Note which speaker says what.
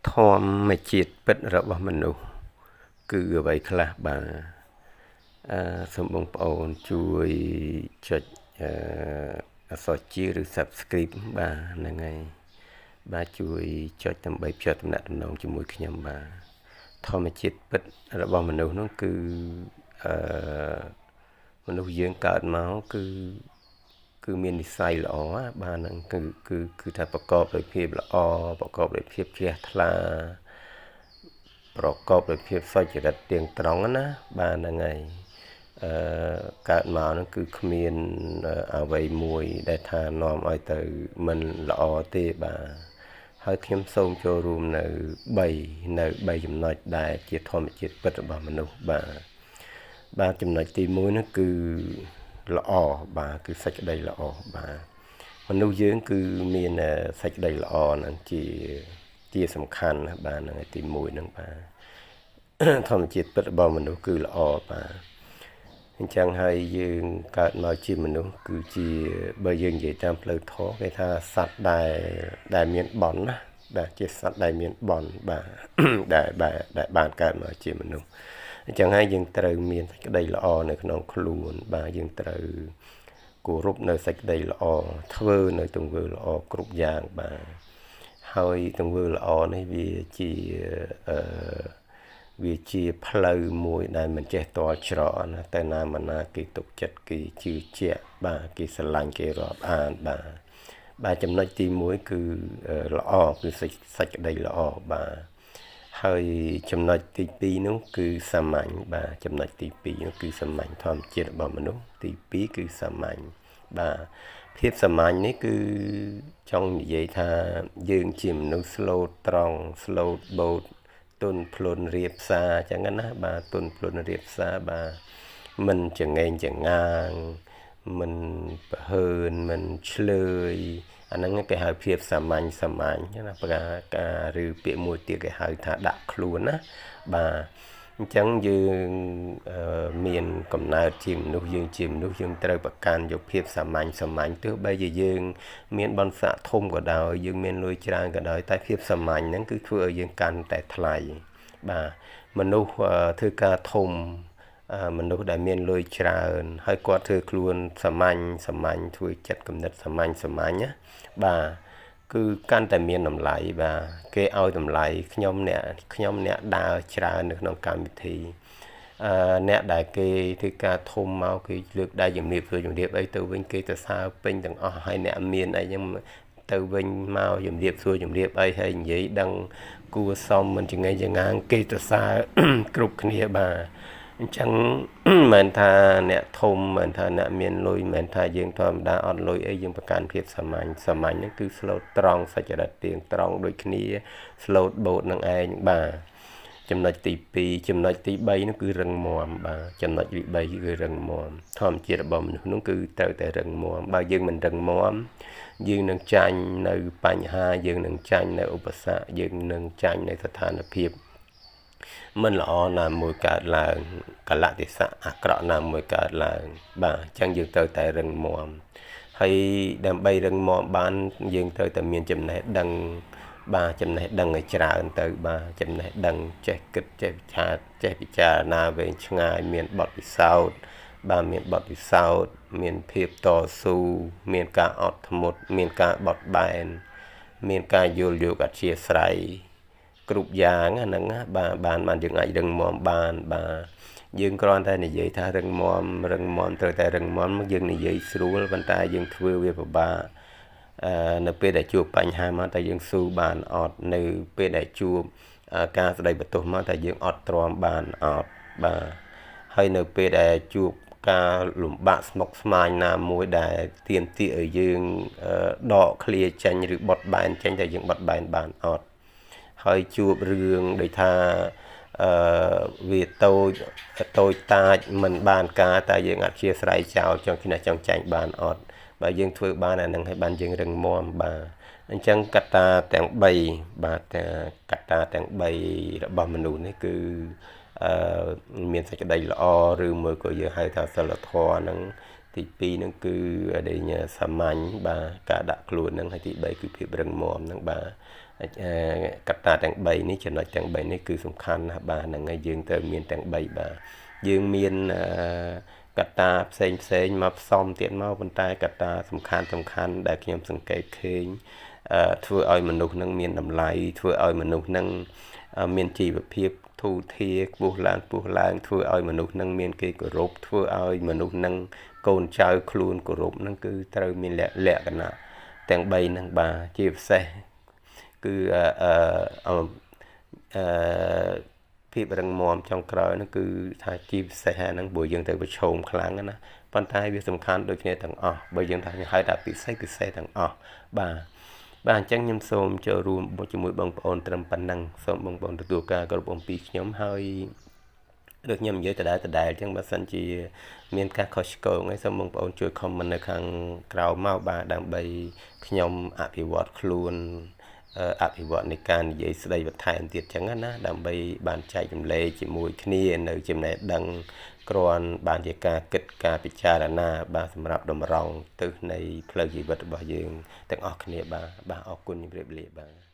Speaker 1: ធម្មជាតិពិតរបស់មនុស្សគឺអ្វីខ្លះបាទសូមបងប្អូនជួយចុចអក្សរជា ឬ Subscribe បាទហ្នឹងហើយបាទជួយចុចដើម្បីភ្ជាប់ទំនាក់ទំនងជាមួយខ្ញុំបាទធម្មជាតិពិតរបស់មនុស្សនោះគឺមនុស្សយើងកើតមកគឺមាននិស្ស័យល្អបាទហ្នឹងគឺថាប្រកបដោយភាពល្អប្រកបដោយភាពជ្រះថ្លាប្រកបដោយភាពសុចរិតទៀងត្រង់ណាបាទហ្នឹងហើយកើតមកហ្នឹងគឺគ្មានអ្វីមួយដែលថានាំឲ្យទៅមិនល្អទេបាទហើយខ្ញុំសូមចូលរួមនៅ3ចំណុចដែលជាធម្មជាតិពិតរបស់មនុស្សបាទចំណុចទី1នោះគឺល្អបាទគឺសេចក្តីល្អបាទមនុស្សយើងគឺមានសេចក្តីល្អហ្នឹងជាសំខាន់ណាបាទហ្នឹងទី1ហ្នឹងបាទធម្មជាតិពិតរបស់មនុស្សគឺល្អបាទអញ្ចឹងហើយយើងកើតមកជាមនុស្សគឺជាបើយើងនិយាយតាមផ្លូវធម៌គេថាសត្វដែលមានបន់ណាបាទជាសត្វដែលមានបន់បាទដែលបានកើតមកជាមនុស្សអញ្ចឹងហើយយើងត្រូវមានសេចក្តីល្អនៅក្នុងខ្លួនបាទយើងត្រូវគោរពនៅសេចក្តីល្អធ្វើនៅទង្វើល្អគ្រប់យ៉ាងបាទហើយទង្វើល្អនេះវាជាផ្លូវមួយដែលមិនចេះតល់ច្រកណាតែណាមកណាគេទុកចិត្តគេជឿជាក់បាទគេស្រឡាញ់គេរាប់អានបាទចំណុចទី1គឺល្អគឺសេចក្តីល្អបាទហើយចំណុចទី2នោះគឺសាមញ្ញបាទចំណុចទី2នោះគឺសាមញ្ញធម្មជាតិរបស់មនុស្សទី2គឺសាមញ្ញបាទភាពសាមញ្ញនេះគឺចង់និយាយថាយើងជាមនុស្សស្លូតត្រង់ស្លូតបូតទុនភ្លុនរៀបសារអញ្ចឹងណាបាទទុនភ្លុនរៀបសារបាទមិនចងេងចងាងមិនប្រហើនមិនឆ្លើយអាហ្នឹងគេហៅភាពសាមញ្ញណាប្រការឬពាក្យមួយទៀតគេហៅថាដាក់ខ្លួនណាបាទអញ្ចឹងយើងមានកំណើតជាមនុស្សយើងត្រូវប្រកាន់យកភាពសាមញ្ញទោះបីជាយើងមានបនស័កធំក៏ដោយយើងមានលុយច្រើនក៏ដោយតែភាពសាមញ្ញហ្នឹងគឺធ្វើឲ្យយើងកាន់តែថ្លៃបាទមនុស្សធ្វើការធំមនុស្សដែលមានលុយច្រើនហើយគាត់ធ្វើខ្លួនសាមញ្ញធ្វើចិត្តគំនិតសាមញ្ញណាបាទគឺកាន់តែមានតម្លៃបាទគេឲ្យតម្លៃខ្ញុំអ្នកដើរច្រើននៅក្នុងកម្មវិធីអ្នកដែលគេធ្វើការធំមកគេលើកដៃជំរាបអីទៅវិញគេទៅសើពេញទាំងអស់ហើយអ្នកមានអីចឹងទៅវិញមកជំរាបអីហើយនិយាយដឹងគួរសមមិនចងេងចងាងគេទៅសើគ្រប់គ្នាបាទអញ្ចឹងមិនថាអ្នកធំមិនថាអ្នកមានលុយមិនថាយើងធម្មតាអត់លុយអីយើងប្រកាន់ភាពសាមញ្ញហ្នឹងគឺស្លូតត្រង់សុចរិតទៀងត្រង់ដូចគ្នាស្លូតបូតនឹងឯងបាទចំណុចទី2ចំណុចទី3នោះគឺរឹងមាំបាទចំណុចទី3គឺរឹងមាំធម្មជាតិរបស់មនុស្សនោះគឺត្រូវតែរឹងមាំបើយើងមិនរឹងមាំយើងនឹងចាញ់នៅបញ្ហាយើងនឹងចាញ់នៅឧបសគ្គយើងនឹងចាញ់នៅស្ថានភាពមិនល្អណាមួយកើតឡើងកលៈទេសៈអាក្រក់ណាមួយកើតឡើងបាទអញ្ចឹងយើងត្រូវតែរឹងមាំហើយដើម្បីរឹងមាំបានយើងត្រូវតែមានចំណេះដឹងបាទចំណេះដឹងឲ្យច្រើនទៅបាទចំណេះដឹងចេះគិតចេះពិចារណាវែងឆ្ងាយមានបទពិសោធន៍បាទមានបទពិសោធន៍មានភាពតស៊ូមានការអត់ធ្មត់មានការបត់បែនមានការយល់យោគអធ្យាស្រ័យគ្រប់យ៉ាងហ្នឹងណាបានយើងអាចរឹងមាំបានបាទយើងគ្រាន់តែនិយាយថារឹងមាំត្រូវតែរឹងមាំយើងនិយាយស្រួលប៉ុន្តែយើងធ្វើវាពិបាកនៅពេលដែលជួបបញ្ហាមកតែយើងស៊ូបានអត់នៅពេលដែលជួបការស្ដីបន្ទោសមកតែយើងអត់ទ្រាំបានអត់បាទហើយនៅពេលដែលជួបការលំបាកស្មុគស្មាញណាមួយដែលទាមទារឲ្យយើងដកឃ្លាចេញឬបត់បែនចេញតែយើងបត់បែនបានអត់ហើយជួបរឿងដូចថាវាតូចតាចមិនបានការតែយើងអធិស្ឋានចោលចង់ចាញ់បានអត់បើយើងធ្វើបានអានឹងឲ្យបានយើងរឹងមាំបាទអញ្ចឹងកត្តាទាំង3បាទកត្តាទាំង3របស់មនុស្សនេះគឺមានសេចក្តីល្អឬមួយក៏យើងហៅថាសិលធម៌ហ្នឹងទី2ហ្នឹងគឺសាមញ្ញបាទការដាក់ខ្លួនហ្នឹងហើយទី3គឺភាពរឹងមាំហ្នឹងបាទ កត្តាទាំង3នេះចំណុចទាំង3នេះគឺសំខាន់ណាស់បាទហ្នឹងហើយយើងត្រូវមានទាំង3បាទយើងមានកត្តាផ្សេងមកផ្សំទៀតមកប៉ុន្តែកត្តាសំខាន់ដែលខ្ញុំសង្កេតឃើញធ្វើឲ្យមនុស្សនឹងមានតម្លៃធ្វើឲ្យមនុស្សនឹងមានជីវភាពធូរធារខ្ពស់ឡើងធ្វើឲ្យមនុស្សនឹងមានគេគោរពធ្វើឲ្យមនុស្សនឹងកូនចៅខ្លួនគោរពនឹងគឺត្រូវមានលក្ខណៈទាំង3ហ្នឹងបាទជាពិសេសគឺភាពរឹងមាំចុងក្រោយហ្នឹងគឺថាជាពិសេសហ្នឹងព្រោះយើងទៅប្រឈមខ្លាំងណាប៉ុន្តែវាសំខាន់ដូចគ្នាទាំងអស់បើយើងថាហៅថាពិសេសទាំងអស់បាទអញ្ចឹងខ្ញុំសូមចូលរួមជាមួយបងប្អូនត្រឹមប៉ុណ្ណឹងសូមបងប្អូនទទួលការគោរពអំពីខ្ញុំហើយដូចខ្ញុំនិយាយដដែលអញ្ចឹងបើសិនជាមានការខុសឆ្គងហើយសូមបងប្អូនជួយ comment នៅខាងក្រោមមកបាទដើម្បីខ្ញុំអភិវឌ្ឍខ្លួនអភិវឌ្ឍនៃការនិយាយស្ដីបន្ថែមទៀតចឹងណាដើម្បីបានចែកចម្លែកជាមួយគ្នានៅចំណេះដឹងគ្រាន់បានជាការគិតការពិចារណាបាទសម្រាប់តម្រង់ទិសនៃផ្លូវជីវិតរបស់យើងទាំងអស់គ្នាបាទអរគុណជម្រាបលាបាទ